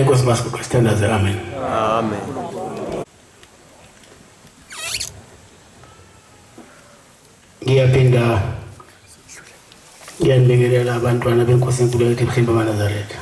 Cosmas Christian, amen. Amen. Ngiyaphinda ngiyanibingelela abantwana benkosi enkulu yethu eMhimba kaNazaretha.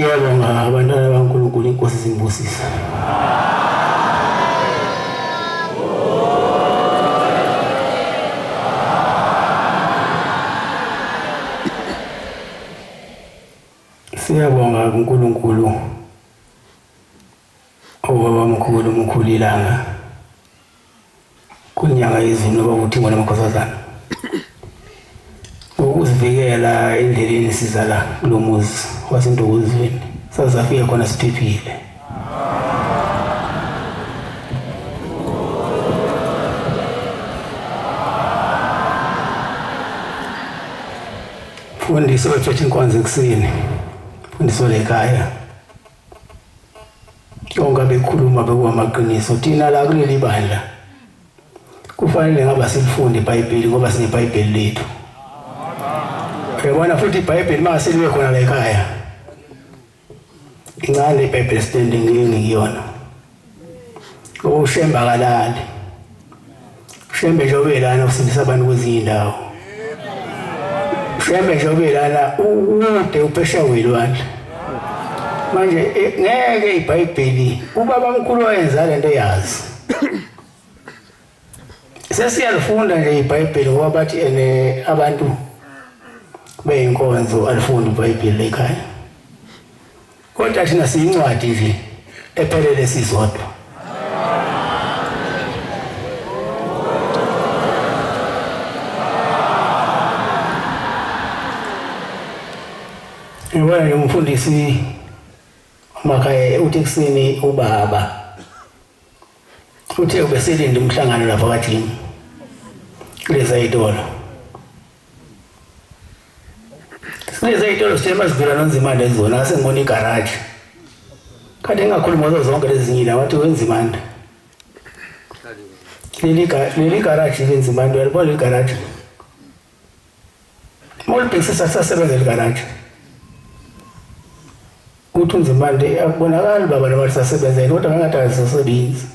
Siyabonga abantwana baNkulunkulu, inkosi simbusisa. Siyabonga uNkulunkulu obaba mkhulu umkhulilanga kunyanga yezini noba uThixo namakhosazana ukuzivikela endleleni sizala kulo muzi wasentokozweni sazafika khona siphephile. Mfundisi wethu inkonzo ekuseni, mfundisi lekhaya yonke bekhuluma bekuwamaqiniso. Thina la kuleli bandla kufanele ngaba silifunde iBhayibheli ngoba sineBhayibheli lethu. Uyabona futhi iBhayibheli maseliwe khona la ekhaya incane iBhayibheli standing ngiyona ushemba kalali ushembe nje ubelana usindisa abantu kwezinye indawo ushembe nje ubelana ude uphesha welwandle. Manje ngeke iBhayibheli ubaba mkhulu wayenza lento yazi sesiyalifunda nje iBhayibheli ngoba bathi abantu beyinkonzo alifunda iBhayibheli ekhaya, kodwa thina siyincwadi nje ephelele sizodwa. Ngibona nje umfundisi makhaya uthi kusini ubaba uthe ubeselinde umhlangano lapha kaJim kuleza itolo. Kuleza itolo sithemba sivela noNzimande ezona sengibona igarage. Kade ngakhuluma ngazo zonke lezi zinyila wathi weNzimande. Leli garage leNzimande uyalibona le garage. Molibhekisa sasebenza le garage. Uthi uNzimande akubonakali baba noma lisasebenza kodwa ngangathi sisebenza.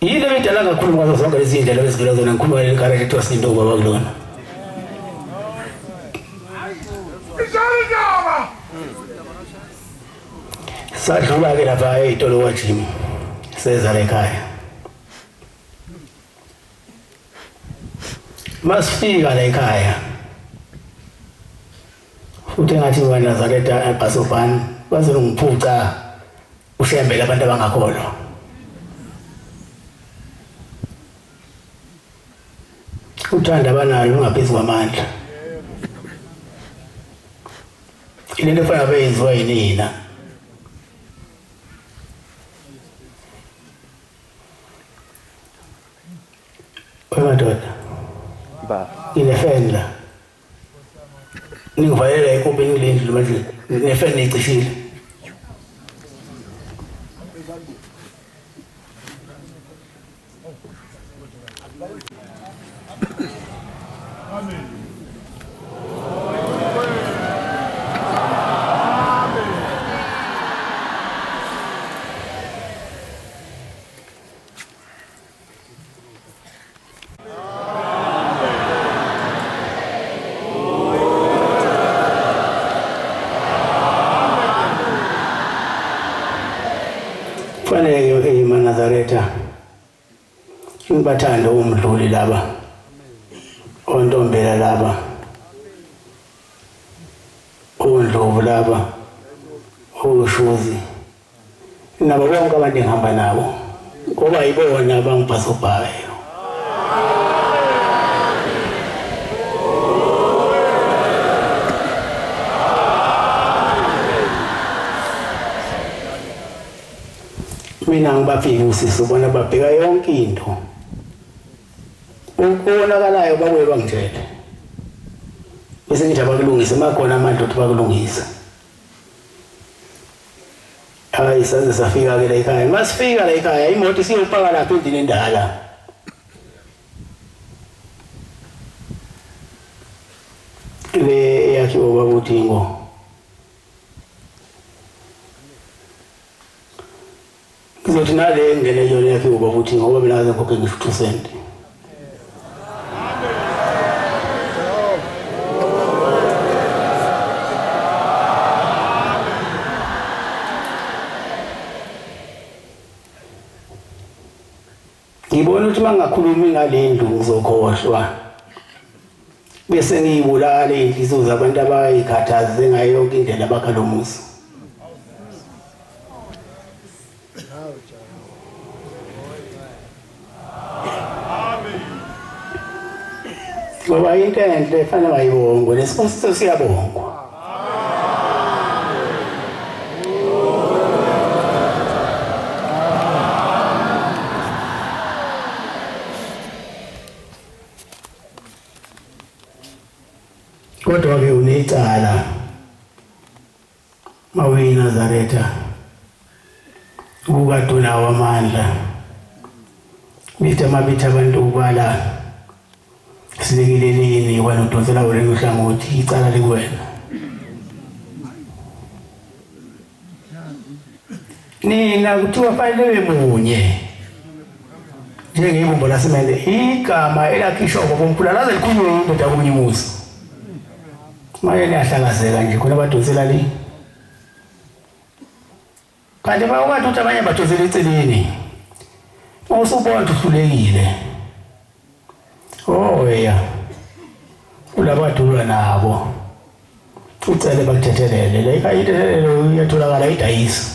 Yile idala kakhulu ngazo zonke lezi indlela ezivela zona ngikhuluma le garage ethi wasinto baba kulona. Sadlula ke lapha etolo kwaJim seza la ekhaya. Masifika la ekhaya futhi ngathi waNazaretha eBhasobhani bazongiphuca ushembele abantu abangakholwa. Uthanda abanalo ungaphezu kwamandla. Ilento efana beyenziwa yinina. Madoda ba inefenla ningivalela ikopeni kulendlu manje nefenla icishile. Amen. Fanele eManazaretha ngibathanda umdluli laba ontombela laba ondlovu laba oshozi nabo bonke abantu engihamba nabo ngoba yibona abangibhasobhayo. Mina ngibafika usisi ubona babheka yonke into ukubonakalayo babuye bangitshele bese ngithi abakulungisa makhona amandla ukuthi bakulungisa. Hayi saze safika ke la ekhaya. Masifika la ekhaya imoto siyopaka lapha endlini endala. Le yakhe ubaba uThixo kuzothi nale ngene yona yakhe ubaba uThixo ngoba mina ngaze ngikhokhe ngisho 2 cent. ukuthi mangakhulumi ngale ndlu ngizokhohlwa bese ngiyibulala inhliziyo zabantu abayikhathaze ngayo yonke indlela abakhalomusa. Ngoba into enhle efanele bayibongwe nesibusiso siyabongwa. Kodwa-ke unecala mawuyiNazaretha ukukaduna wamandla bithi amabithi abantu ubala silekeleleni kwanodonsela wena uhlangothi icala likwena. Nina kuthiwa fanele bemunye njengebumbo lasemende igama elakhishwa ngobomkhulu laze likhulunywe indoda kunyimusa. Maye niyahlakazeka nje khona badonsela le. Kanti bawukathi ukuthi abanye badonsela eceleni. Usubona ukuthi uhlulekile. Oh yeah. Ulabadulwa nabo. Ucele bakuthethelele. Le ikayithelelo iyatholakala idayisa.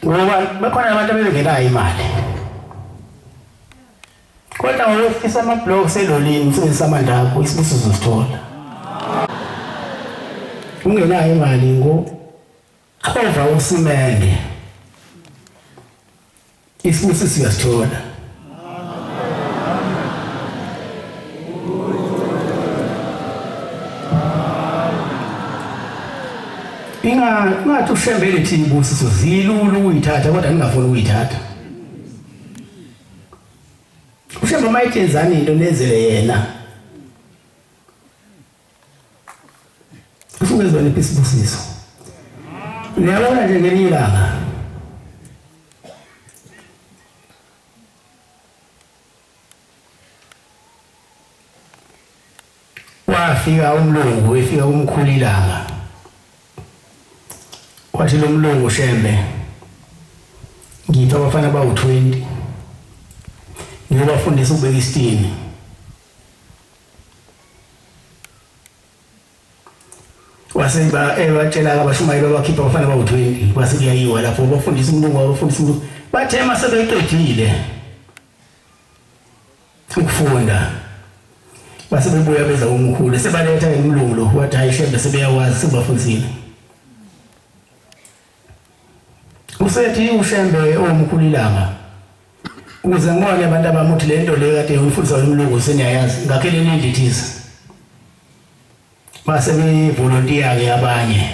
Ngoba bakhona abantu abengenayo imali. Kodwa ngokufisa ama-blocks elolini usebenzisa amandla akho isibusiso uzosithola. Ungenayo imali ngokhova usimende isibusiso uyasithola. Ingathi ushembele thina ibusiso zilula ukuyithatha kodwa ningafuni ukuyithatha. Ushemba mayithenzani into nenzele yena. Ufungezwe nepisibusiso. Niyabona nje ngelinye ilanga. Wafika umlungu efika umkhulu ilanga. Kwathi lo mlungu Shembe ngipha abafana bawu-20 ngiyobafundisa ukubeka isitini. Wasemba ebatshela abashumayeli babakhipha abafana bawu-20 kwase kuyayiwa lapho bafundisa umlungu abafundisa umlungu bathema sebeqedile ukufunda. Base bebuya beza umkhulu sebaletha umlungu lo wathi hayi Shembe sebeyawazi sebafundisile. Usethi uShembe omkhulu ilanga ukuze ngibone abantu abamuthi le nto le kade uyifundisa umlungu seniyayazi ngakhele nindithiza. Base bevolunteer ke abanye.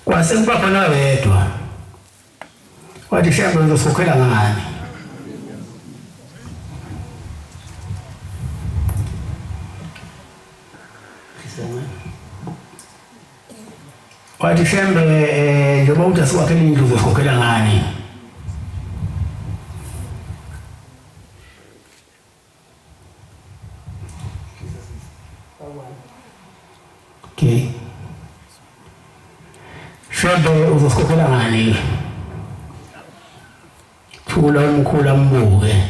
Kwase kuba khona wedwa. Wathi Shembe uzokhokhela ngani? Wathi Shembe njengoba uthi asiwakhele indlu uzokhokhela ngani? Okay. Shembe uzokhokhela ngani? Thula umkhulu ambuke.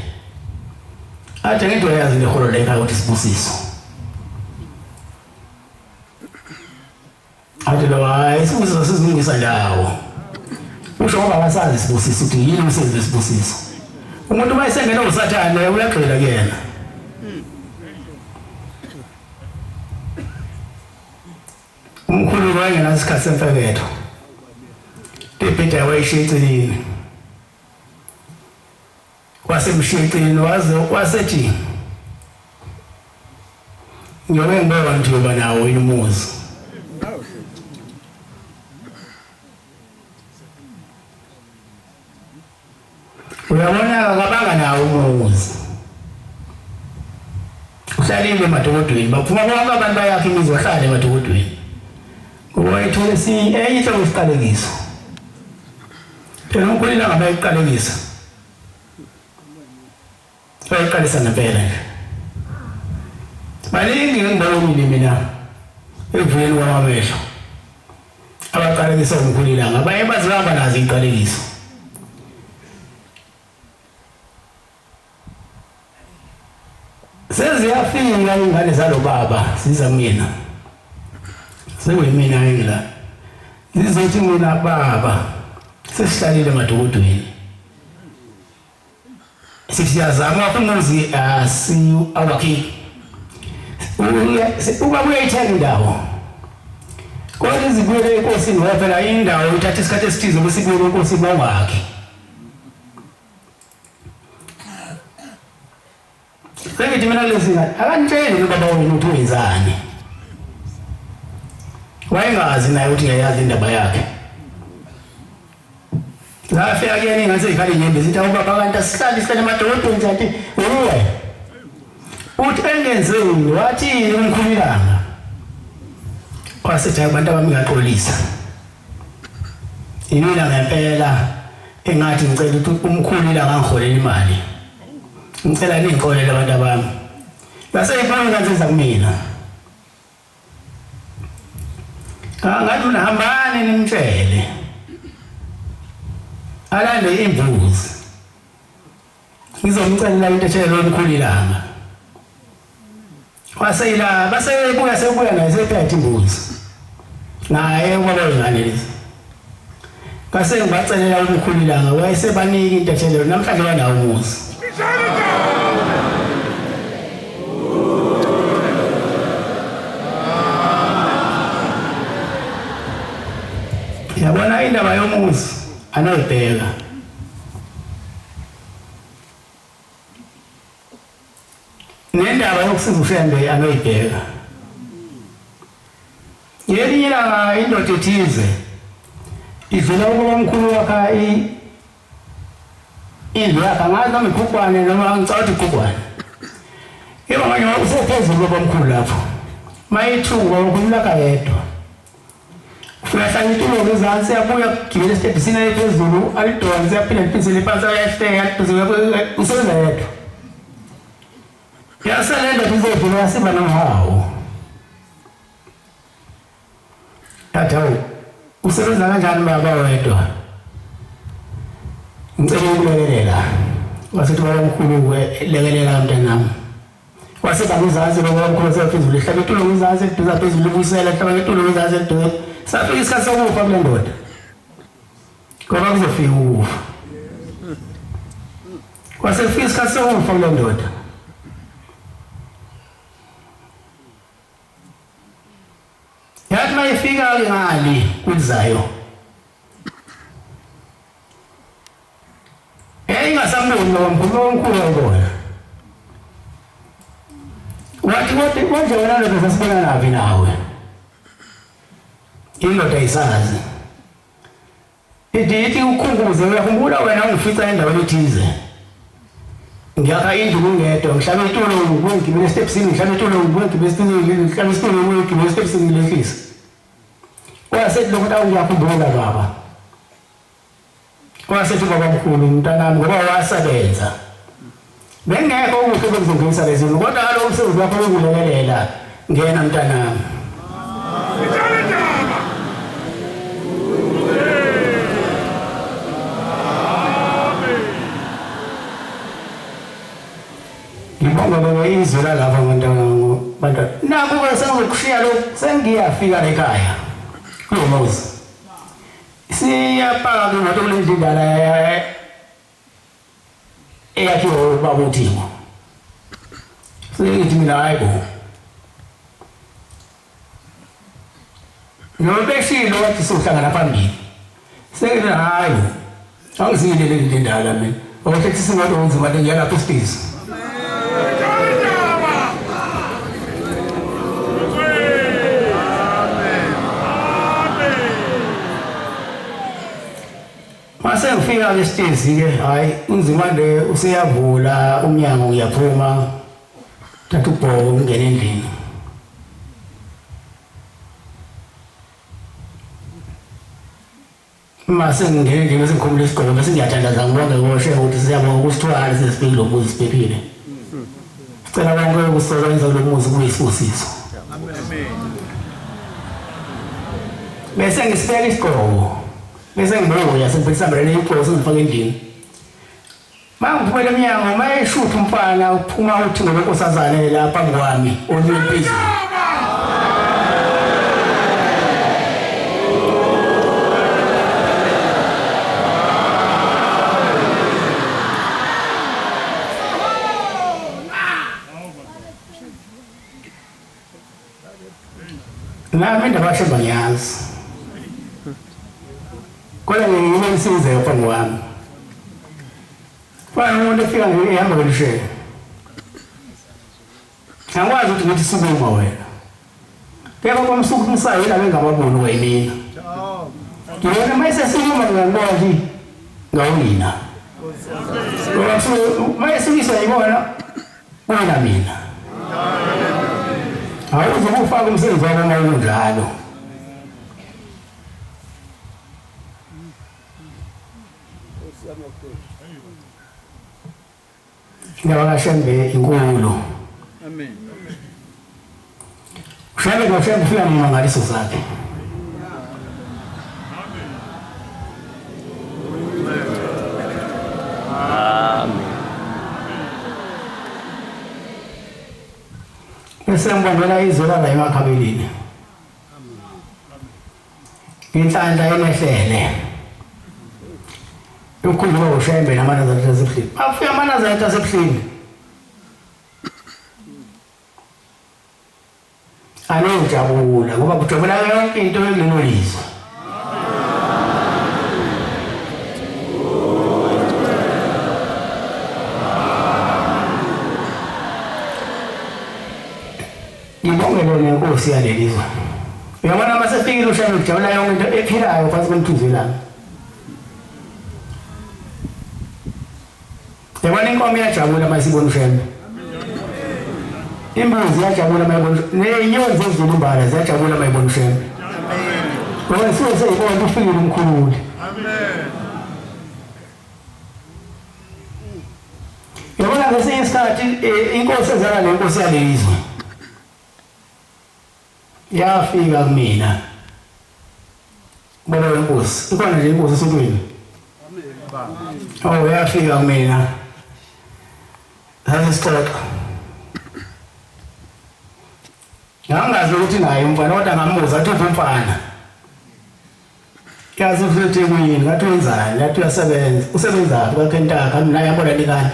Athi ngento yazi leholo la ekhaya ukuthi sibusiso. Athi lo hayi isibusiso sizilungisa ndawo. Usho ngoba abasazi isibusiso ukuthi yini umsebenzi wesibusiso. Umuntu mayesengena usathane uyagxila kuyena. Umkhulu wayengena isikhathi semfeketho. Bebheda wayishiya eceleni. Wasemshiya eceleni wasethi ngiyobe ngibona nje uba nawo umuzi. Uyabona akabanga nawo umuzi. Uhlalile emadokodweni baphuma bonke abantu bayakhe imizi wahlala emadokodweni. Ngoba ethole enye inhlobo isiqalekiso. Phela umkhulu ilanga bayiqalekisa. Bayiqalisa ngempela nje. Baningi ngibona mina. evuyeni kwamamehlo abaqalekisa umkhulilanga abaye bazihamba nazo iqalekiso seziyafika ingane zalo baba siza mina sekuyimina engila zizothi mina baba sesihlalile emadokodweni siyazama umuzi asiyu awakhi uba uyayithenga indawo kodwa izibuyele enkosini ngoba phela indawo ithatha isikhathi esithize bese ibuyele enkosini bawakhe sengithi mina lezi ngane akantsheli ubaba wena ukuthi wenzani wayengazi naye ukuthi uyayazi indaba yakhe zafika kuyena ingase ikhali nyembe zithi ubaba kanti asihlali sihlale emadokodweni zathi uwe uthi engenzeni wathi umkhulilanga wasethi abantu abami ngaxolisa imina ngempela engathi ngicela ukuthi umkhulilanga angiholela imali ngicela ningixolele abantu abami base ibanga kanzeza kumina ngathi unahambane nimtshele alande imbuzi ngizomcelela into etshela umkhulilanga waseyila basebuya sebuya naye sephethe imbuzi naye ubaba wengane lezi kase ngibacelela umkhulilanga wayesebanika into etshela namhlanje banawo umuzi yabona indaba yomuzi anoyibheka nendaba yokusiza ushembe anoyibheka yelinye ilanga indoda ethize idlula ukuba umkhulu wakha indlu yakhe angazi noma igugwane noma ngicabanga igugwane yebo manje usephezulu kwabamkhulu lapho mayithuka ukhululaka yedwa uyahlala itulo ngezansi yabuya kugibela esitebhisini ayephezulu alidonse yaphinde liphindisele phansi ayahleka usebenza yedwa yaselenda izodlula yasiba nomhawu tathawu usebenza kanjani baba wedwa ngicela ukulekelela wasethi babamkhulu lekelela mntanami waseba ngezansi babamkhulu sephezulu ehlala itulo ngezansi eduza phezulu ubuyisela ehlala itulo ngezansi eduza safika isikhathi sokufa kule ndoda ngoba kuzofika ukufa kwasefika isikhathi sokufa kule ndoda yathi mayifika ngali kuzayo ingasamboni nomkhulu wayibona wathi konje wena lo sasibona naphi nawe indoda isazi ithi ukhumbuze uyakhumbula wena ungifica endaweni ethize ngiyakha indlu kungedwa ngihlala itulo ngibuyengibele estepsini ngihlala itulo ngibuyengibele ngihlala itulo ngibuyengibele estepsini ngilehlisa wasethi lokho tawu ngiyakhumbula baba wasethi baba mkhulu mntanami ngoba wasebenza bengekho ukuthi bekuzongenisa lezi zinto kodwa kaloku umsebenzi wakho ukulekelela ngena mntanami ngibonga izwi lalapha ngantanga bantu nakuba sengizokushiya lo sengiyafika ekhaya kulomuzi siyapaka ngoba kulendindala eyakhiwe ubaba uThimo sengithi mina hayibo nobeshilo wathi sohlangana phambili sengithi hayibo angizilele indindala mina okuthi singathi unzima ngiyalapha isipisi mase ngifika lesitezi ke hayi unzima le useyavula umnyango uyaphuma thatha ubhoko ungena endlini mase ngingena endlini bese ngikhumula isigqoko bese ngiyathandaza ngibonge ngoshe ukuthi siyabonga ukusithwala sesifike lo muzi siphephile sicela bonke ukusebenza lo muzi kuyisibusiso amen bese ngisibeka isigqoko bese ngibuya sengiphisambele iqolo sengifaka endlini mangiphumela eminyango mayeshutha umfana uphuma uthi ngonkosazane lapha ngwami oniphezulu nami ndabasho banyazi kodwa ngiyisize lapha ngwami fana umuntu efika ngihamba ngelishela angikwazi ukuthi ngithi sukuma wena kepha kwamsuku kumsayo yena bengababoni wayimina ngiyona mayesesukuma ngangibona ngawina mayesukiswa yibona wena mina awuze kufaka umsebenzi wami uma unjalo ngiyabashembe inkulu amen ushebe ngoshebe ufika ngimangaliso zakhe bese ngibongela izola la emakhabeleni inhlanhla enehlele ukhuluma ushembe namanazareta asebuhlini afika amanazareta asebuhlini anojabula ngoba kujabula yonke into kulelo lizwe ngibongele nenkosi yalelizwe uyabona masefikile ushembe kujabula yonke into ephilayo phansi komthunzi lami yabona inkomo iyajabula mayisibona ushembe imbuzi iyajabula mayibona nenyoni zezulu imbala ziyajabula mayibona ushembe ngoba siwe seyibona ufikile umkhululi yabona ngesinye isikhathi inkosi ezala nenkosi yalelizwe yafika kumina baba wenkosi ikhona nje inkosi esontweni yafika kumina sasisixoxa ngangazi ukuthi naye umfana kodwa ngamuza athi umfana yazi ukuthi kuyini ngathi wenzani ngathi uyasebenza usebenzaphi kaKentaka naye yabona likani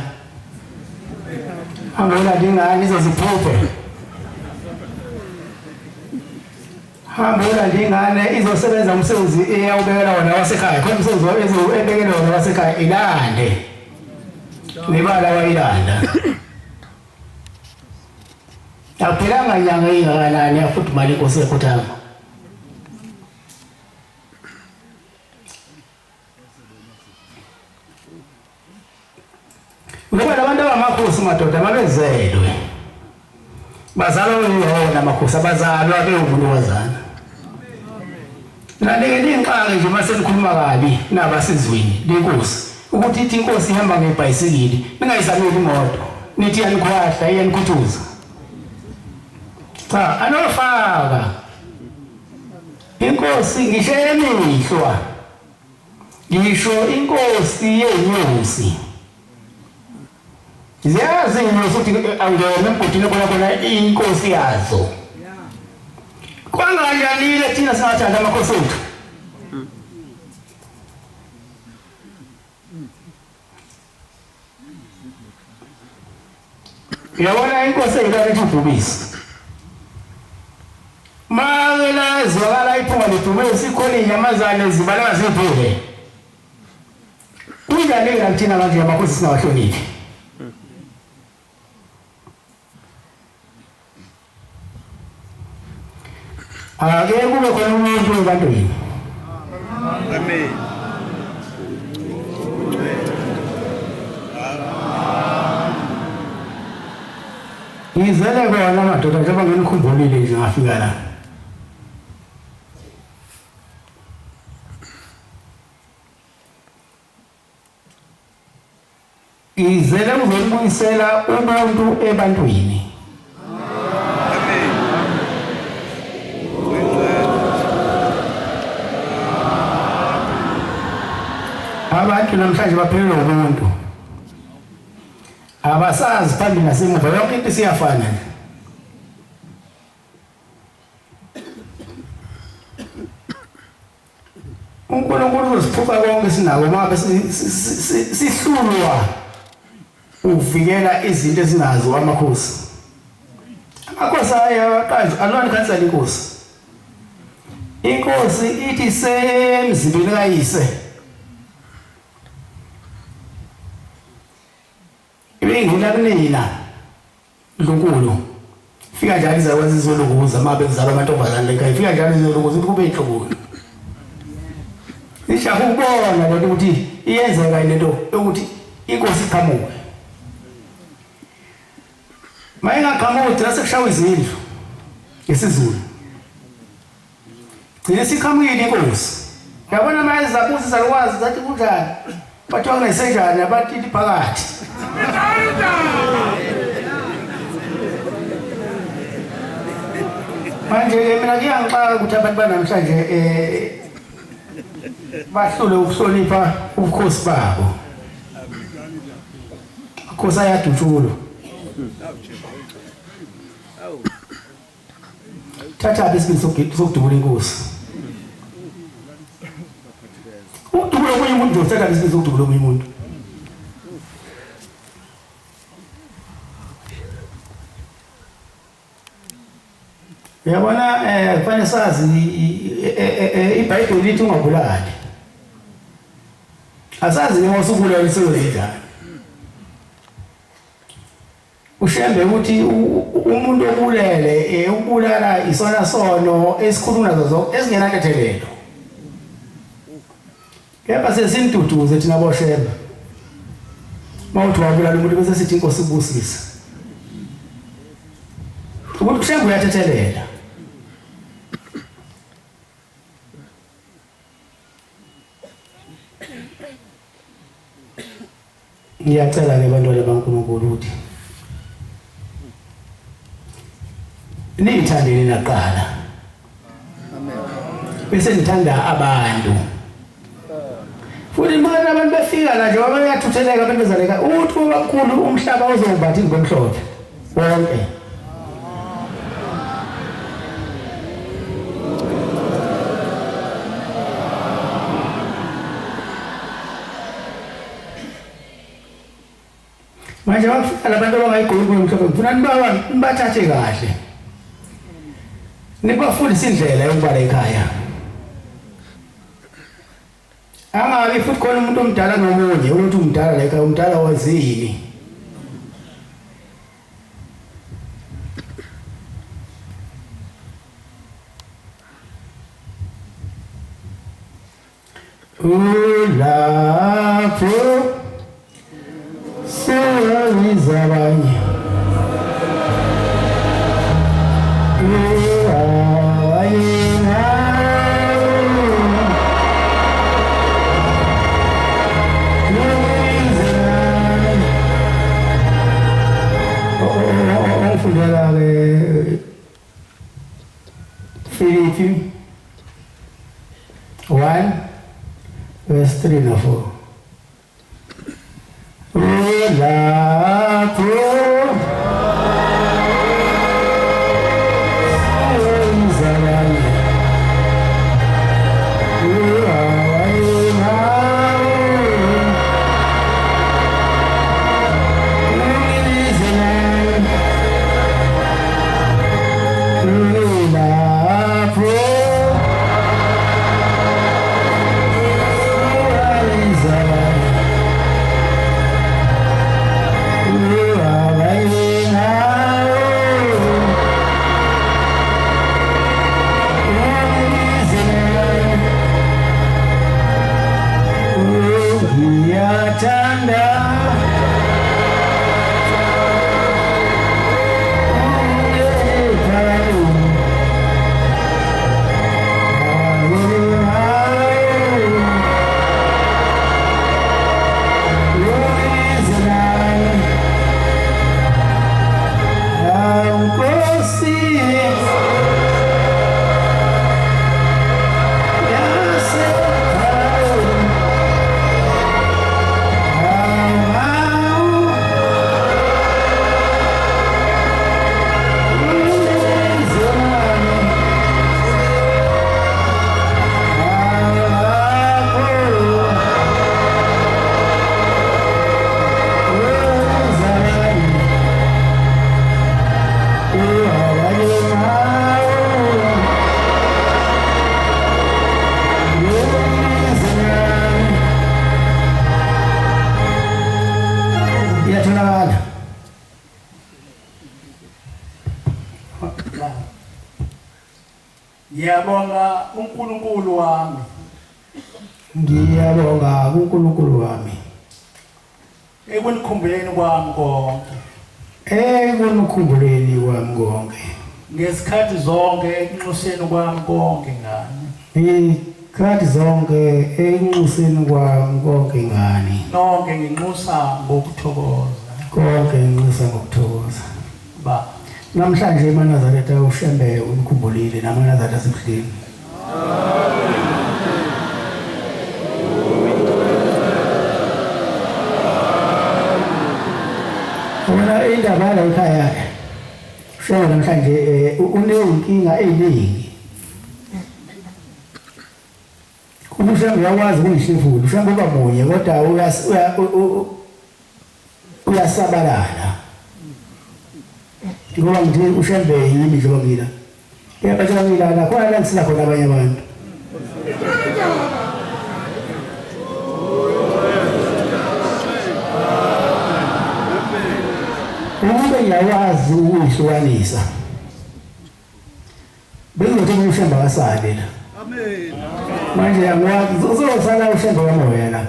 hambona ndingani izoziphuphe hambona ndingane izosebenza umsebenzi eyawubekela wona wasekhaya khona umsebenzi ebekela wona wasekhaya ilande nebala wayilanda akuphilanga nyanga ingakanani yafudumala inkosi yakhothama ngoba labantu abamakhosi madoda babezelwe bazalwa yona amakhosi abazalwa bewumuntu naleke inxaki nje mase nikhuluma kabi nabasizweni lenkosi ukuthi ithi inkosi ihamba ngebhayisikili ningayizameli imoto nithi yanikhwahla iyanikhuthuza cha anofaka inkosi ngisho emihlwa ngisho inkosi yenyosi ziyazi inyosi ukuthi angene emputini khona inkosi yazo kwanganyanile thina singathanda amakhosi ethu yabona inkosi eyilalethi udumisi makela zwakala iphunga ledumisi ikhona inyamazane zibaleka zivule kunjani thina manje amakhosi singawahloniphi ake kube khona umuntu ebantwini amen ngizele kona madoda njengoba nginikhumbulile nje ngafika la ngizele ukuzobuyisela umuntu ebantwini abantu namhlanje baphelelwa umuntu abasazi phambili nasemuva yonke into siyafana nje. uNkulunkulu uzosiphuca konke sinako mabe sihlulwa uvikela izinto ezinazo amakhosi. Amakhosi ayaqanjwa alwana kansela inkosi. Inkosi ithi semzibini kayise. Ibingila kunina uNkulunkulu. Fika njalo izakwazi izolokuza mabe kuzalwa amantombazane lekhaya. Ifika njalo izolokuza kube inhloboni. Ishaku ukubona lento ukuthi iyenzeka lento ukuthi inkosi iqhamuke. Mayingaqhamuki la sekushawa izindlu ngesizulu. Gcina siqhamukile inkosi. Yabona manje zakuthi salwazi zathi kunjani. Bathi wakunesenjani abathi phakathi. Manje mina ngiyangixaka ukuthi abantu banamhlanje bahlule ukuhlonipha ubukhosi babo. Inkosi ayadutshulwa. Thatha isibindi sokudubula inkosi. Ukudubula omunye umuntu uzothatha isibindi sokudubula omunye umuntu. Yabona kufanele sazi iBhayibheli lithi ungabulali. Asazi noma usubulala isebenza. Ushembe ukuthi umuntu obulele ubulala isona sono esikhuluma nazo zonke ezingenantethelelo. Kepha sesinduduze thina boshemba. Mawuthi wabulala umuntu bese sithi inkosi ibusisa. Ukuthi ushembe uyathethelela. Ngiyacela ke bantwana baNkulunkulu ukuthi niyithandeni naqala. Amen. Bese nithanda abantu. Futhi manje abantu befika la nje bayathutheleka bentezaleka uthi kakhulu umhlaba uzobatha ingomhlophe wonke. Manje bafika labantu abangayigqoki ngomhlophe ngifuna nibathathe kahle. Nibafundise indlela yokubala ekhaya. Angabe futhi khona umuntu omdala nomunye umuntu umdala la ekhaya umdala wazini. Ulapho Izabanye Philippians 1 verse 3 and 4. Ngiyabonga uNkulunkulu wami. Ngiyabonga uNkulunkulu wami. Ekunikhumbuleni kwami konke. Ekunikhumbuleni kwami konke. Ngesikhathi zonke ekunxuseni kwami konke ngani. Izikhathi zonke ekunxuseni kwami konke ngani. Nonke nginxusa ngokuthokoza. Konke nginxusa ngokuthokoza. Ba. Namhlanje eManazaretha uShembe unikhumbulile naManazaretha asemhleni. Wena indaba la ekhaya Shembe namhlanje unenkinga eziningi. Ushembe uyakwazi ukuyishifula, uShembe uba munye kodwa uyasabalala. Ngoba ngithi uShembe yimi njengoba ngila. Kepha njengoba ngila nakhona la ngisila khona abanye abantu. Ukube ngiyakwazi ukuyihlukanisa. Bengizothi uShembe akasale la. Amen. Manje angikwazi uzosala uShembe kamoya la.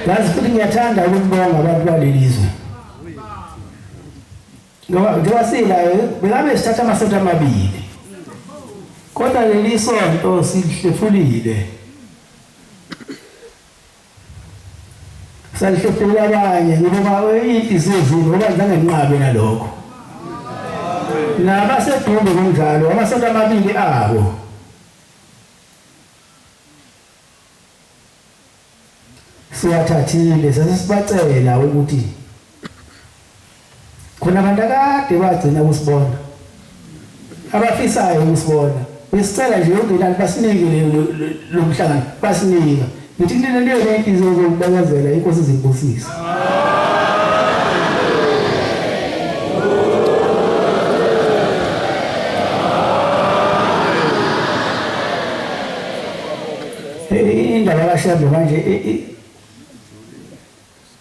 Lazi futhi ngiyathanda ukubonga abantu balelizwe. Ngoba sila bengabe sithatha amasonto amabili. Kodwa leli sonto sihlefulile. Salihlefula abanye ngoba inhliziyo zenu ngoba zangenqabe nalokho. Nabasedumbe kunjalo amasonto amabili abo. Siyathathile sasibacela ukuthi khona abantu akade bagcina ukusibona abafisayo ukusibona besicela nje ungilani basinike lo mhlangano basinika ngithi lento lento izokubakazela inkosi izimbusisa indaba kaShembe manje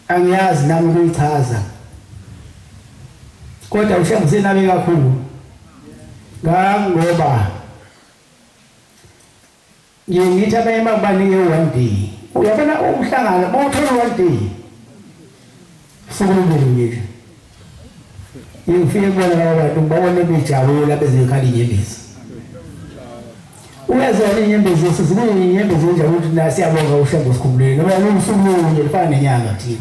angiyazi nami ukuyichaza kodwa uShembe usenabe kakhulu ngoba ngithi abayema kubanike one day uyabona umhlangano bawuthola one day sokulungile nje ngifike kubona abantu babone bejabula bezekhala inyembezi uyazona inyembezi sizibuye inyembezi nje ukuthi na siyabonga uShembe usikhumbuleni ngoba usuku lunye lifana nenyanga thina.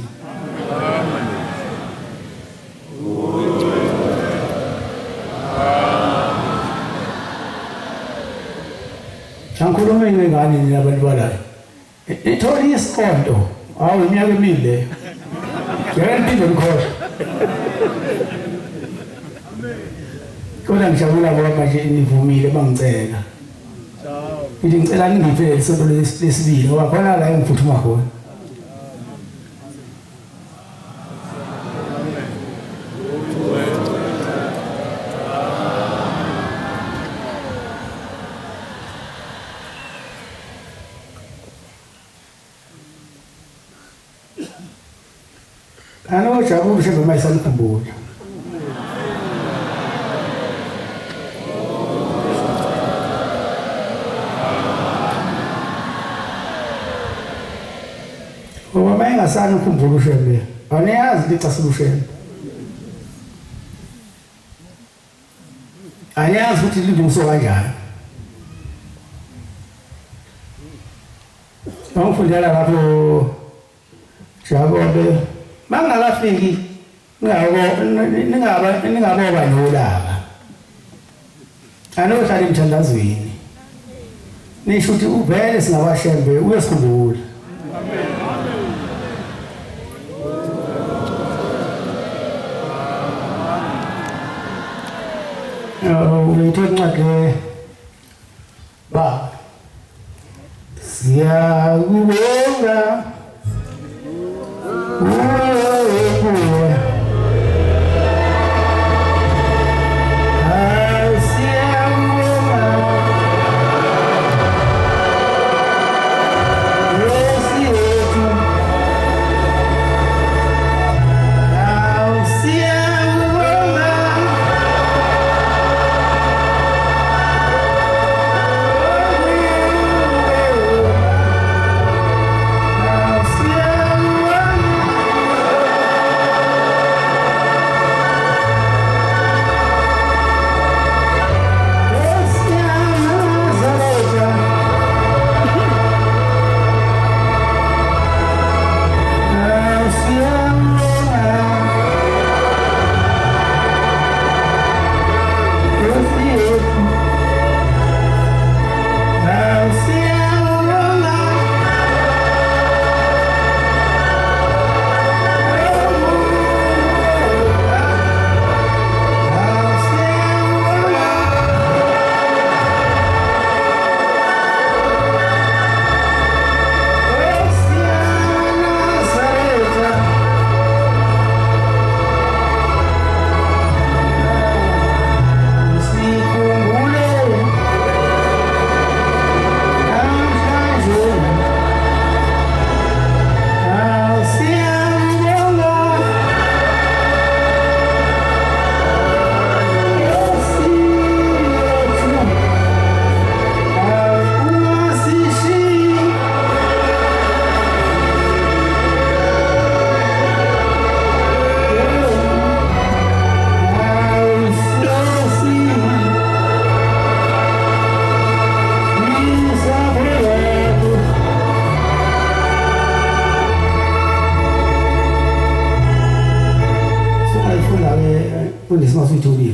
Sankhulume ngani nabantu balayo itholi isonto awu iminyaka emile ngiyaphinda ngikhohle kodwa ngijabula ngoba manje nivumile bangicela ngithi ngicela ningiphe isonto lesibili ngoba khona la engiphuthuma khona. Ano jabula uShembe mayisanikhumbula. Ngoba mayengasani ukukhumbula uShembe aniyazi licasula uShembe aniyazi ukuthi lilungiswa kanjani. Ngifundela lapho Jakobe mangakafiki ningaboba nolaka anohlala emthandazweni nisho ukuthi uvele singabaShembe uyesikhumbula. Uyithola incwadi ba siyakubonga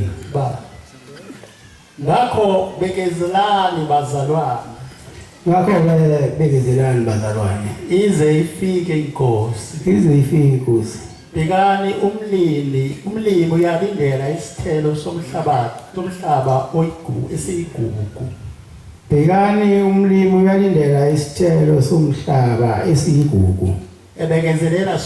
thina baba. Ngakho bekezelani bazalwane. ngakho ke bekezelani bazalwane Ize ifike inkosi. ize ifike inkosi Bhekani umlimi uyalindela isithelo somhlaba esiyigugu. bhekani umlimi uyalindela isithelo somhlaba esiyigugu Ebekezelela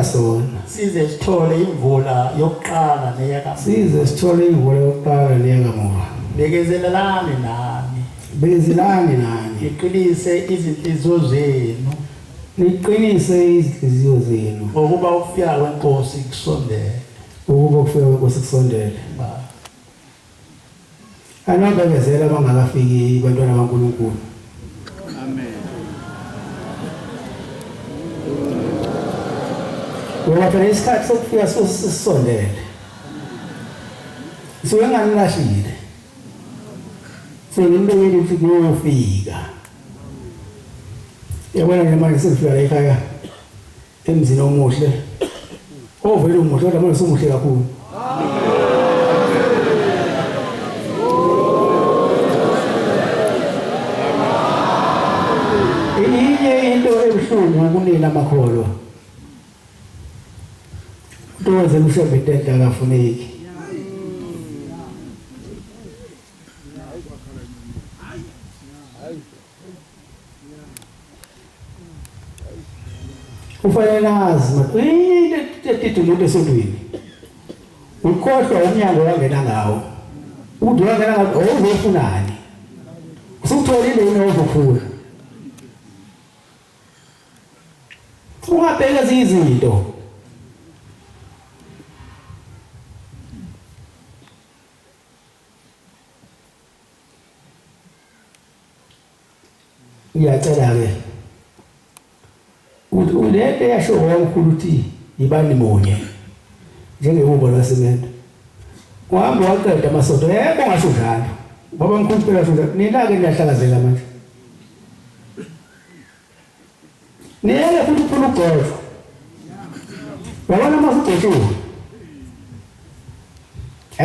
sona. Size sithole imvula yokuqala neyakamuva. size sithole imvula yokuqala neyakamuva Bekezelelani nami. bekezelani nani Iqinise izinhliziyo zenu niqinise izinhliziyo zenu ngokuba ukufika kwenkosi kusondele. ukuba kufika kwenkosi kusondele Baba. anobekezela bangakafiki bantwana baNkulunkulu. Ngoba phela isikhathi sokufika sisondele. Suke nganilashile. Sengibekile ukuthi kuyofika. Yabona nje manje sengifika la ekhaya emzini omuhle. Ovela umuhle kodwa manje sumuhle kakhulu. Inye into ebuhlungu ngokunina amakholwa. Uwenze ushebe intente akafuneki. Kufanele nazi into etitulile esontweni. Ukhohlwa umnyango wangena ngawo. Uthi wangena ngawo uzofunani. Usutholile inozokhula. Ungabheka izinto. Ngiyacela ke ulento yasho wamkhulu uthi ibani munye njengehumbo lasemendo uhamba waqeda amasonto yebo ngasho njalo baba mkhulu phela sho nina ke niyahlakazela manje niyeke futhi uphula ugojo yabona masugojo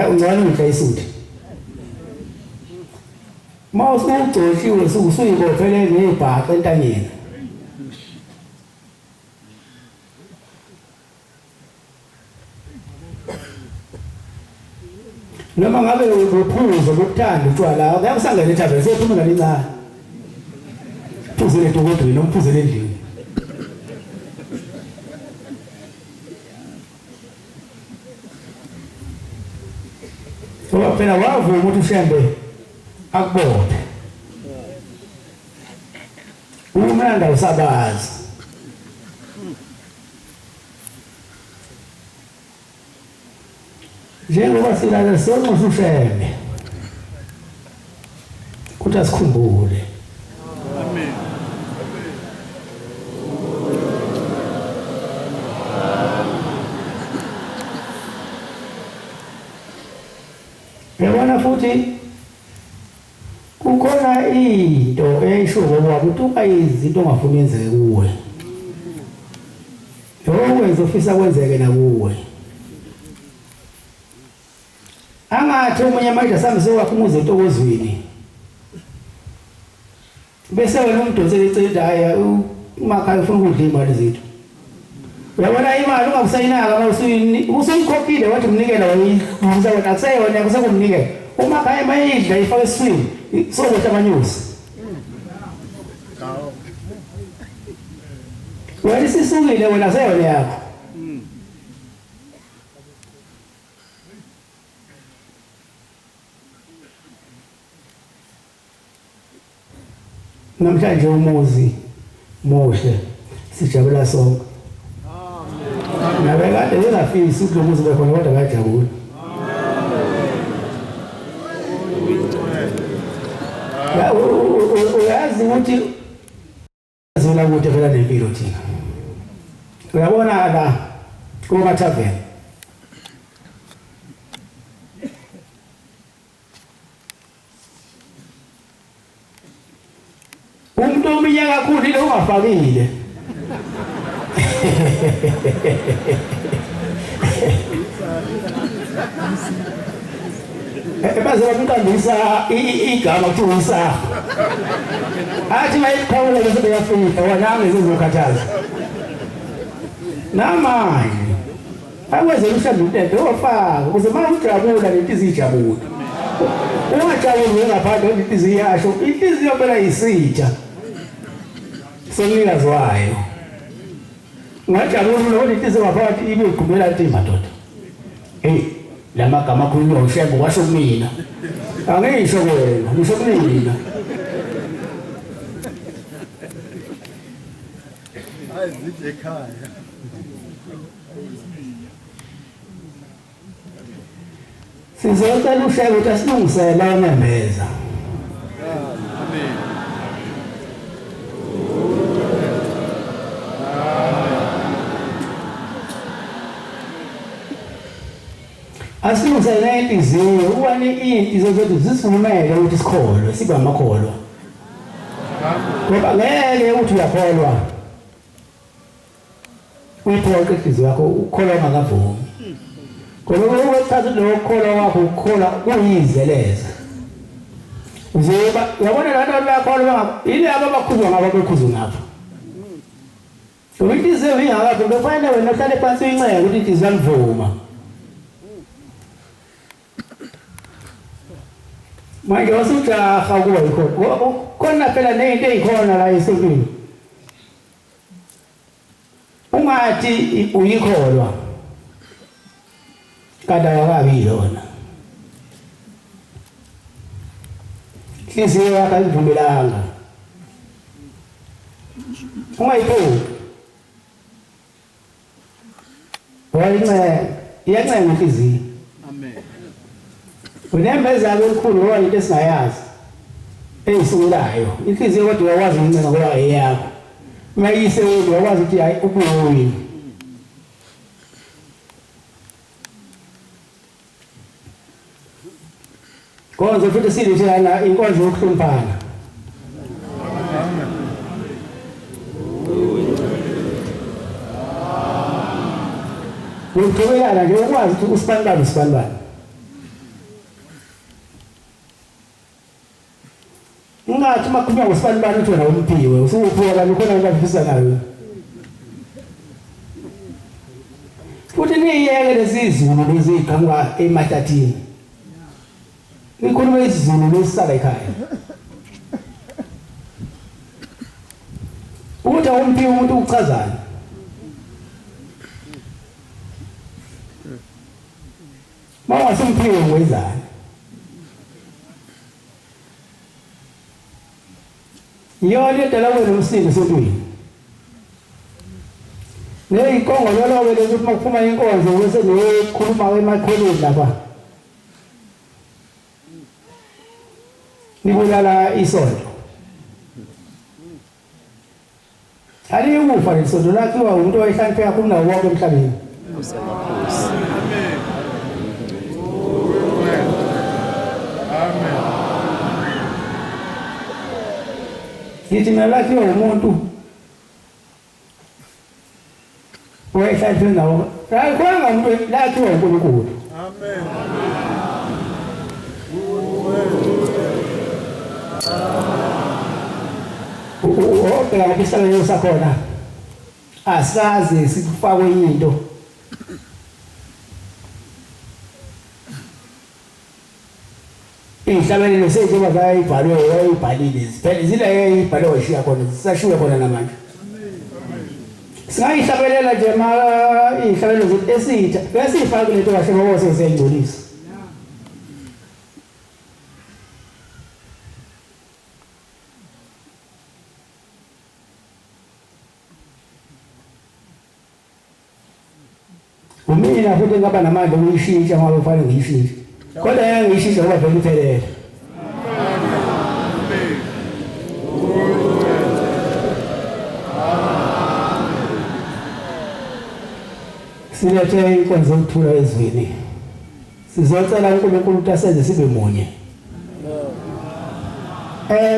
ungcwala ngidla isuthi mawusugcoshiwe usuyibophele ngebhaqa entanyeni noma ngabe uphuzo lokuthanda utshwala akuyasangena ethaveni sephumula lincane phuzele edokodweni nomphuzele endlini ngoba phela wavuma ukuthi ushembe akubophe umnanda usabazi njengoba silala sonke ushembe ukuthi asikhumbule. Amen. Yabona futhi kukhona into eyisho ngoba ukuthi ukayizinto ongafuni yenzeke kuwe. Lokwenza ufisa kwenzeke nakuwe. Angathi umunye manje sami sowakhumuza entokozweni. Bese wena umdonsele icela haya umakhaya ufuna ukudla imali zethu. Uyabona imali ungabusayinaka usuyikhokhile wathi umnikela wayivuza wena akusayona kusekumnikela. Umakhaya mayidla ifake eswini soletha amanyusi. Wena sisukile wena sayona yakho. Namhlanje umuzi muhle sijabula sonke. Amen. Nabe kade ngafisi ukuthi lo muzi bekhona kodwa bayajabula. Uyazi ukuthi azona ukuthi phela nempilo thina. Uyabona la kuma tavern. Umuntu ominyaka kakhulu ile ungafakile. Baze bamqambisa igama kuthiwa isaha. Athi mayiqhawula bese beyafika wona angezizokhathaza. Namanje akwenze umhlaba intente ofaka ukuze mawujabula lento izijabula. Ungajabuli ngaphandle kwentliziyo yasho, inhliziyo phela yisitha. Somnikazi wayo. Ungajabula lo inhliziyo ngaphakathi ibe igqumela into madoda. Lamagama akhulunywa uShembe washo kumina. Angisho wena, ngisho kumina. Ayizidle ekhaya. Sizocela uShembe ukuthi asilungisele amembeza. Amen. Asilungisele inhliziyo, uwane inhliziyo zethu zisivumele ukuthi sikholwe, sibe amakholwa. Ngoba ngeke uthi uyakholwa. Uyiphoqa inhliziyo yakho ukholwa ngakavumi. Ngoba ukuthatha lo kholwa wakho ukholwa kuyizeleza. Uzoba yabona lana bakholwa ile abakhuzwa ngabo bekhuzwa ngapha. Inhliziyo ingakaphi bekufanele wena uhlale phansi uyinceke ukuthi inhliziyo yalivuma. Manje wasujaha kuba yikho. Khona phela nento ezikhona la esontweni. Ungathi uyikholwa. Kada yakabi yona. Inhliziyo yakho ayivumelanga. Ungayiphoqi. Wayinceke, iyanceka inhliziyo. Amen. Unembeza enkulu ngoba into esingayazi eyisungulayo inhliziyo kodwa uyakwazi ukuncenga ngoba eyakho mayise wena uyakwazi ukuthi hayi ubuyini konke futhi sithi lana inkonzo yokuhloniphana ukuthokozela nje ukwazi ukuthi usibanibani ungathi makhulunywa ngosibanibani uthi wena umphiwe usuphiwa kanti khona into afisa nayo futhi niyeke lesizulu leziqhamuka eMahlatini ikhuluma isizulu lesisala ekhaya ukuthi umphiwe umuntu ukuchazana mawasemphiwe ngwezana yona edala wena umsindo esontweni neyikongo lolobe lokuthi makuphuma inkonzo bese nekhuluma emakholeni lapha nibulala isonto aliyekufa lesonto lakhiwa umuntu owayehlanipheka kakhulu nawo wonke emhlabeni yithi mina lakhiwa umuntu owayehlanipheka nawo khona umuntu lakhiwa uNkulunkulu. Amen. Ubheka lapho isihlalo sakhona asazi sikufakwe into inhlabelelo sezoba zayibhalwe wayibhalile ziphela zila eyibhalwe washiya khona zisashiwe khona namanje singayihlabelela nje inhlabelelo zethu esitha besifake lento kahle ngoba sesiyingcolisa umina futhi ngaba namandla ukuyishintsha ngoba kufanele ngiyishintshe kodwa yena ngiyishintsha ngoba vele iphelele silethe inkonzo yokuthula ezweni sizocela uNkulunkulu ukuthi asenze sibe munye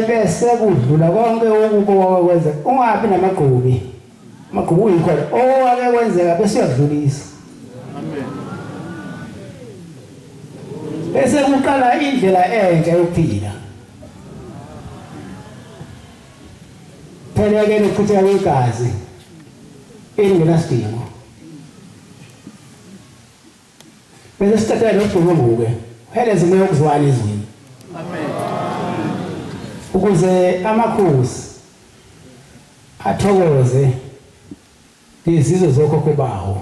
bese kudlula konke okukwenza ungabi namagqubi amagqubu yikhona owake kwenzeka bese uyadlulisa bese kuqala indlela entsha yokuphila phela ke nokuchitheka kwegazi elingenasidingo bese sithatha lokubhuluke heleze moya ukuzwana izwini ukuze amakhosi athokoze izizwe zokhokho bawo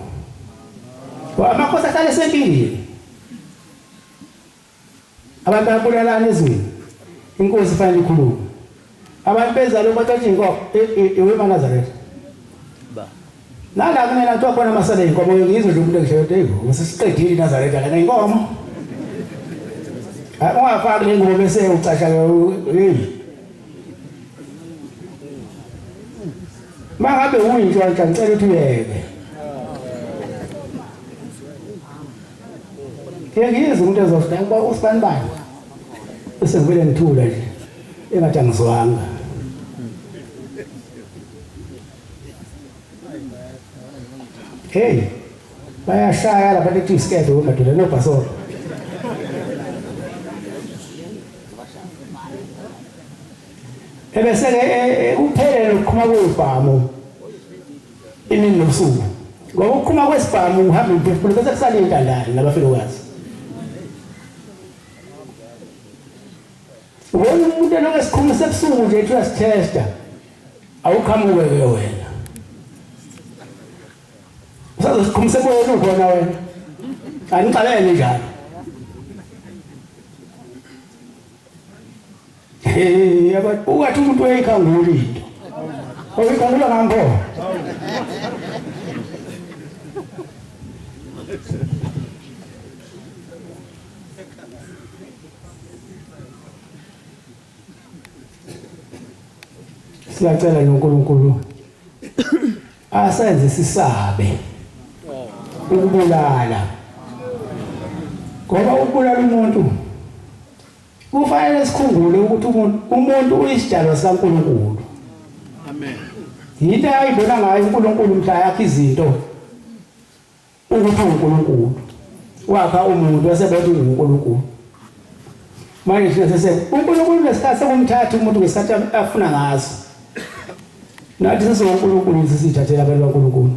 amakhosi ahlale senkingeni abantu babulalana ezweni inkosi fanele ikhulume abantu benza lo bathatha inkomo eweManazaretha nala kunena kuthiwa khona amasale inkomo ngizwe nje umuntu engishoyo ngisiqedile iNazaretha lana inkomo ungafaki le ngoba bese ucasha hey mangabe uyintshontsha ngicela ukuthi uyeke ngiyizwa umuntu ezofika ngoba usibanibani bese ngivele ngithula nje engathi angizwanga hey bayashaya lapha lethi isikede ngomadoda nobhasoro ebese-ke uphelele ukuqhuma kwezibhamu imini nobusuku ngoba ukuqhuma kwesibhamu uhamba umphefumulo bese kusale intandane nabafelokazi ubona umuntu elokhu esikhuluma sebusuku nje ethi uyasithesta awuqhamuke-ke wena usazosiqhumisa ebuweni ukhona wena anixalene njalo ukathi umuntu uyayikhangula into oyikhangula ngampo siyacela noNkulunkulu asenze sisabe ukubulala ngoba ukubulala umuntu kufanele sikhumbule ukuthi umuntu uyisidalwa sikaNkulunkulu. Amen. Yinto ayibona ngayo uNkulunkulu mhla yakhe izinto ukuthi uNkulunkulu wakha umuntu wasebathi uNkulunkulu. Manje sese uNkulunkulu lesikhathi sekumthatha umuntu ngesikhathi afuna ngaso. Nathi sesiNkulunkulu sisithathela abantu kaNkulunkulu.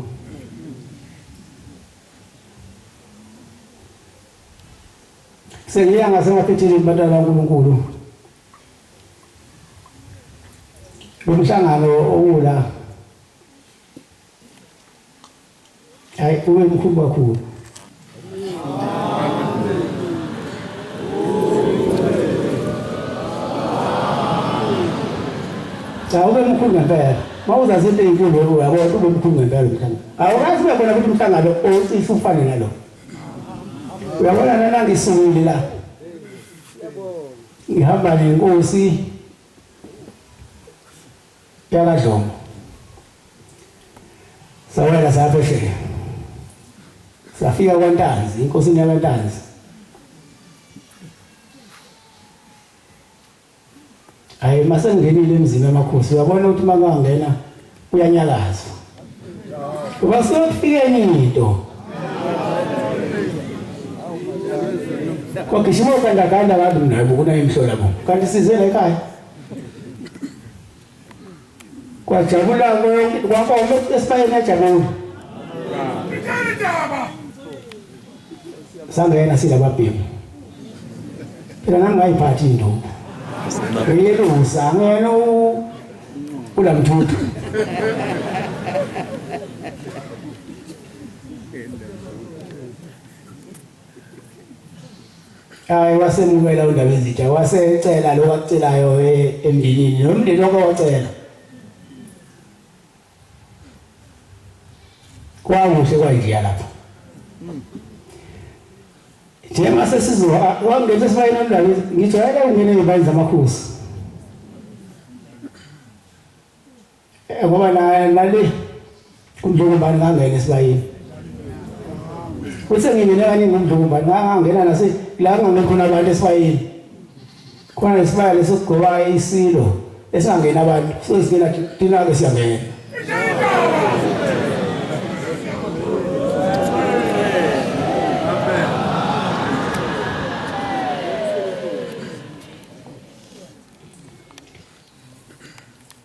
Sengiya ngasengaphethile ibantwana kaNkulunkulu. Umhlangano owula hayi ube mkhulu kakhulu. Ube mkhulu ngempela. Mawuzazi into eyinkulu uyabona ube mkhulu ngempela umhlangano. Awukazi uyabona ukuthi umhlangano ocishe ufane nalo. Uyabona nana ngisungile la. Ngihamba nenkosi yakaDlomo. Sawela saphesheya. Safika kwaNtanzi, inkosi yakaNtanzi. Hayi mase ngingenile emzini wamakhosi uyabona ukuthi makangena uyanyakaza. Kuba sokufike into. Kwa kishimo kanda abantu nabo kuna imhlola bo. Kanti sizele ekhaya. Kwajabula kwakho esipayeni ajabula. Sangena silababhemu. Phela nami ngayiphathi into. Yebo usangena ulamthuthu. Hayi wasemukela undaba ezitsha wasecela lokho akucelayo emndenini nomndeni okocela. Kwakuhle kwanjiya lapha. Njema sesizwa wangena esibayeni nomndaba ngijwayele ukungena ezibani zamakhosi. Ngoba nale kumdlongobani ngangena esibayeni. Kuse ngingena kanye ngomdlongobani ngangena nase la ngangikhona abantu esibayeni. Khona isibaya lesokugoba isilo esingena abantu sesingena thina ke siyangena.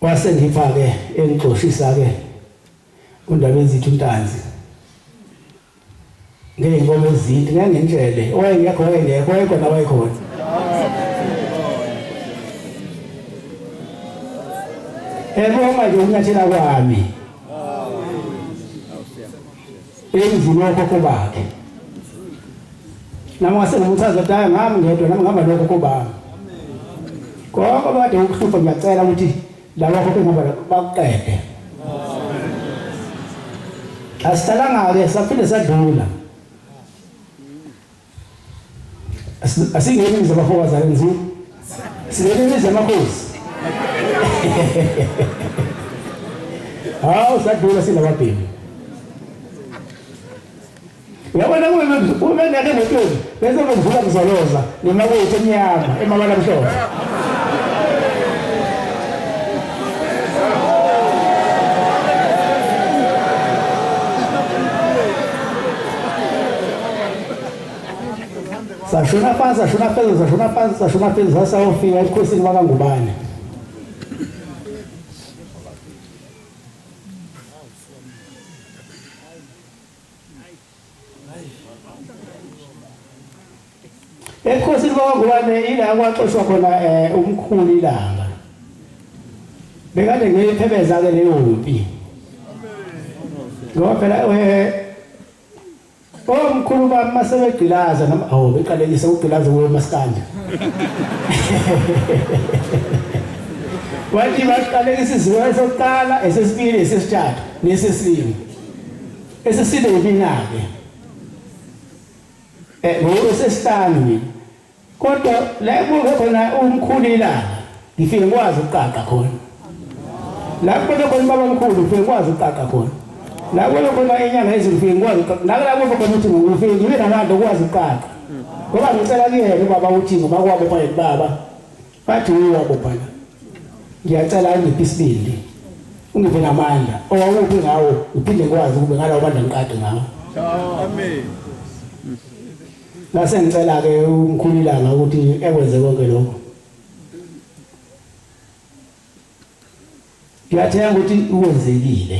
wasengipha-ke engixoshisa-ke undaba ezithu untanzi ngey'nkomo ezinti ngangentshele owayengekho wayekhona wayekhona manje ukunyathela kwami emzini wokhokho bakhe nami ngasengimuthaza ukuthi hayi ngami ngedwa nami ngihamba nokhokho bami konke kade ukuhlupha ngiyacela ukuthi laba khokho ngihamba bakuqede asihlalanga-ke saphinde sadlula asingeni imizi abafokazane nzima singeni imizi yamakhosi hawu sadlula sinababhemi uyabona kube nake nentoni bese ngivula ngizoloza nemakwethu emnyama emabala mhlophe sashona phansi sashona phezulu sasawufika ebukhosini bakangubane ebukhosini bakangubane ila kwaxoshwa khona umkhulu ilanga bekade ngeyiphebeza-ke leyo mpi ngoba phela omkhulu bami masebegqilaza noma beqalekise ukugqilaza kwemaskandi wathi baqalekisa iziwe sokuqala esesibili esesithathu nesesine esesine yimina-ke ngoba esesihlanu mina kodwa la kuke khona umkhulu ilanga ngifike ngikwazi ukuqaqa khona la kuke khona ubaba omkhulu ngifike ngikwazi ukuqaqa khona la kuke khona inyanga ezifike ngikwazi ukuqaqa la kuke khona ukuthi ngifike ngibe namandla ukwazi ukuqaqa ngoba ngicela kuyena ubaba uthi ngoba kwabo kwayena baba bathi uyabo phana ngiyacela ngiphi isibindi ungiphe namandla owawuphi ngawo uphinde ngikwazi ukube ngalawo mandla ngiqaqe ngawo amen lase ngicela-ke umkhulu ilanga ukuthi ekwenze konke lokho ngiyathemba ukuthi ukwenzekile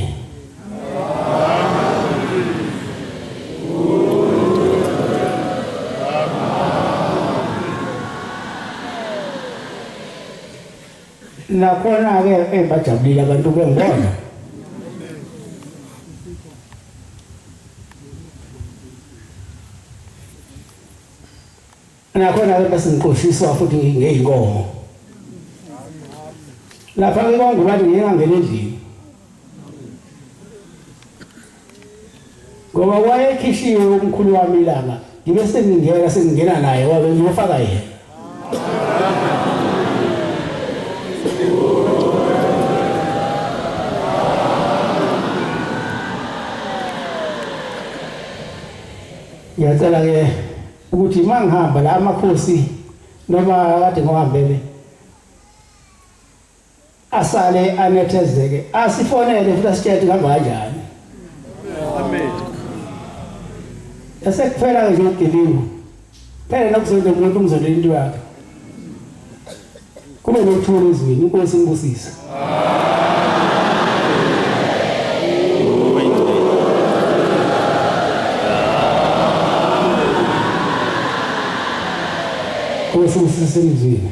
nakhona-ke bajabulile abantu bengibona nakhona-ke besengiqoshiswa futhi ngey'nkomo lapha-ke kwangubani ngingangena endlini ngoba wayekhishiwe umkhulu wami ilanga ngibe sengingena naye wabe ngiyofaka yena ngiyacela-ke ukuthi uma ngihamba la amakhosi noma kade ngohambele asale anethezeke asifonele futhi asitshele kuhamba kanjani amen yasekuphela-ke nje ugelingu phela nakuzonde umuntu umzondela into yakhe kube nokuthula ezweni inkosi imbusise Nkosi imbusise emzini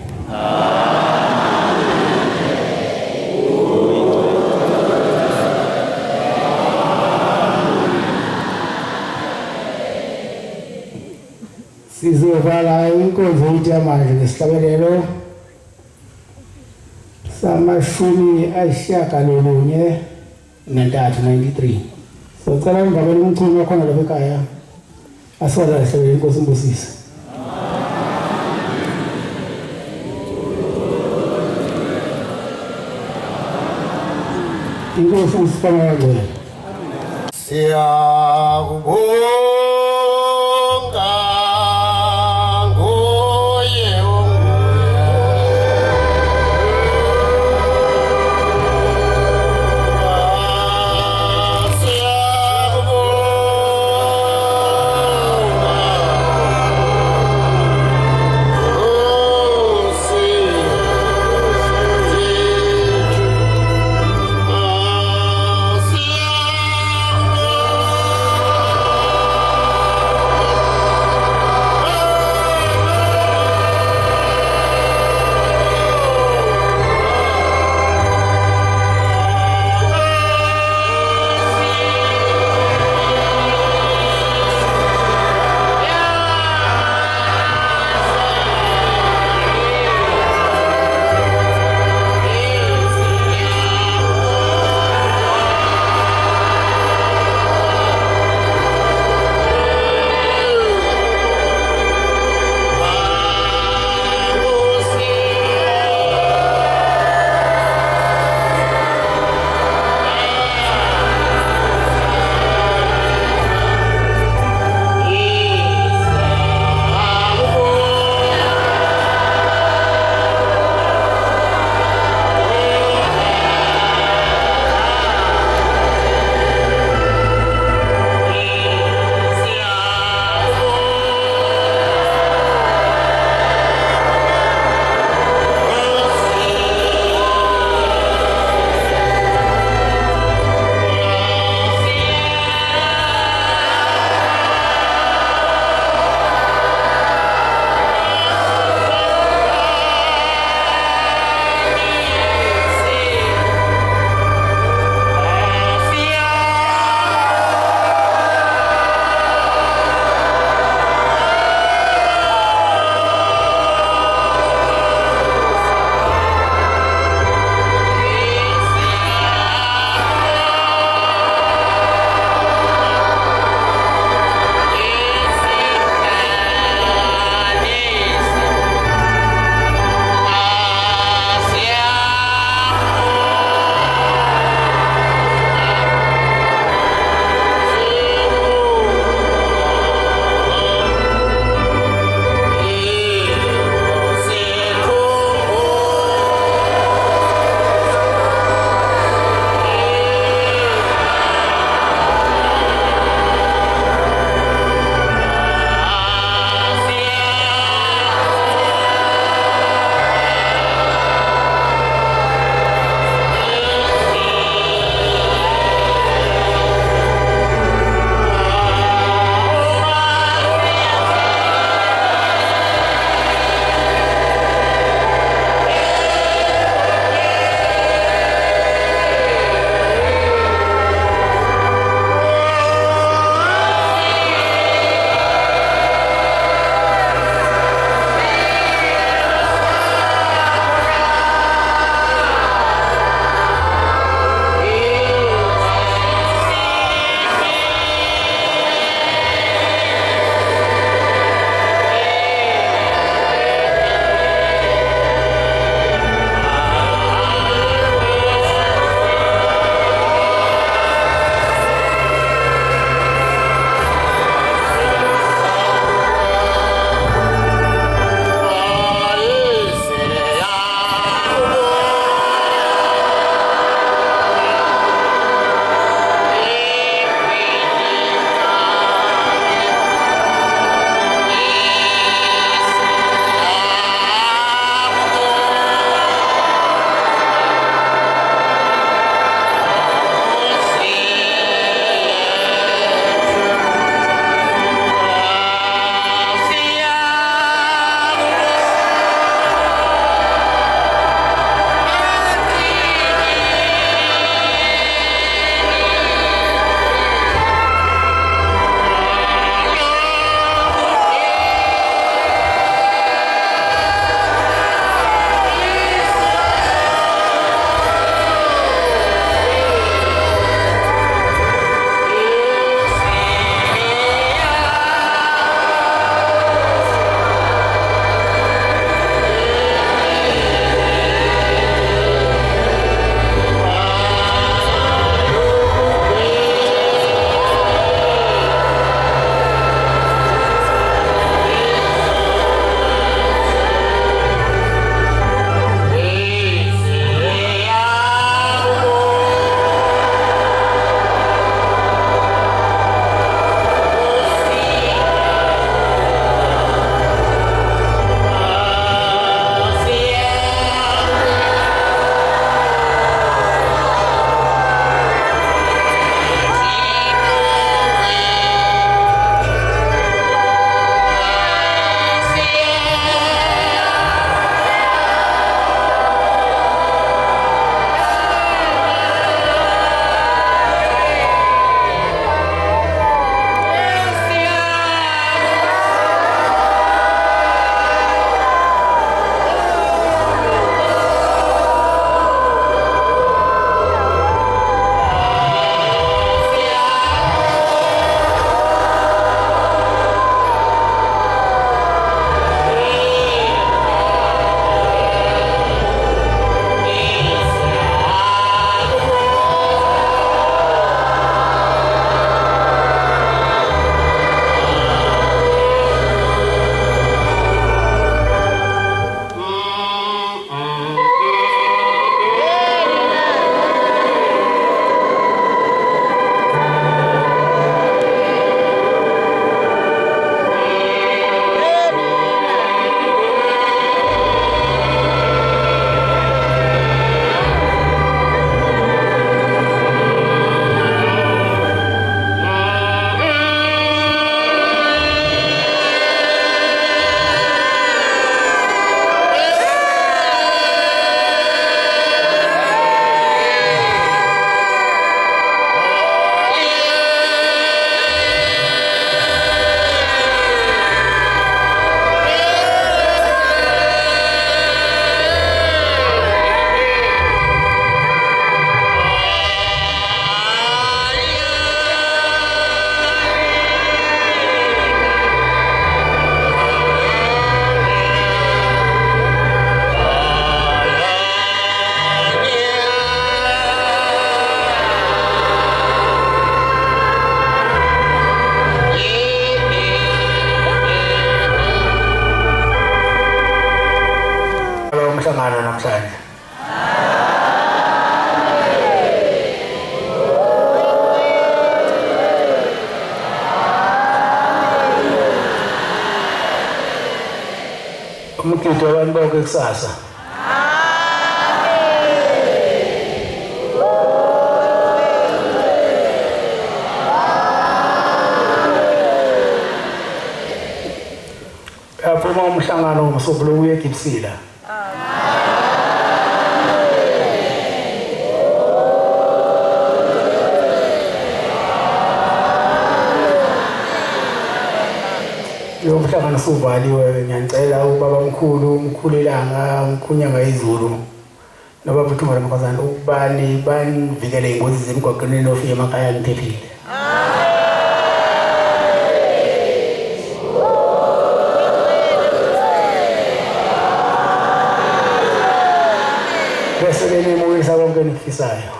sizovala inkonzo yethu yamanje ngesihlabelelo sama-93 socela ngibabele umculo wakhona lapha ekhaya asikwazi ahlabele inkosi imbusise inkosi usifana kangcwele siyakubonga umhlangano namhlanje. Umgidi wabantu bonke kusasa. Yaphuma umhlangano ngosuku lokuya eGibsila. Umhlangano suvaliwe, ngiyacela ubaba umkhulu Ilanga, umkhunyanga izulu nobaba uThumela Mkhazana ukubani banivikele ingozi zemgwaqweni nofike emakhaya niphephile. Bese benimukisa konke enikufisayo.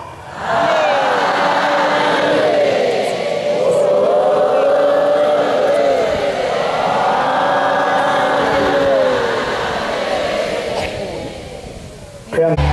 Yeah.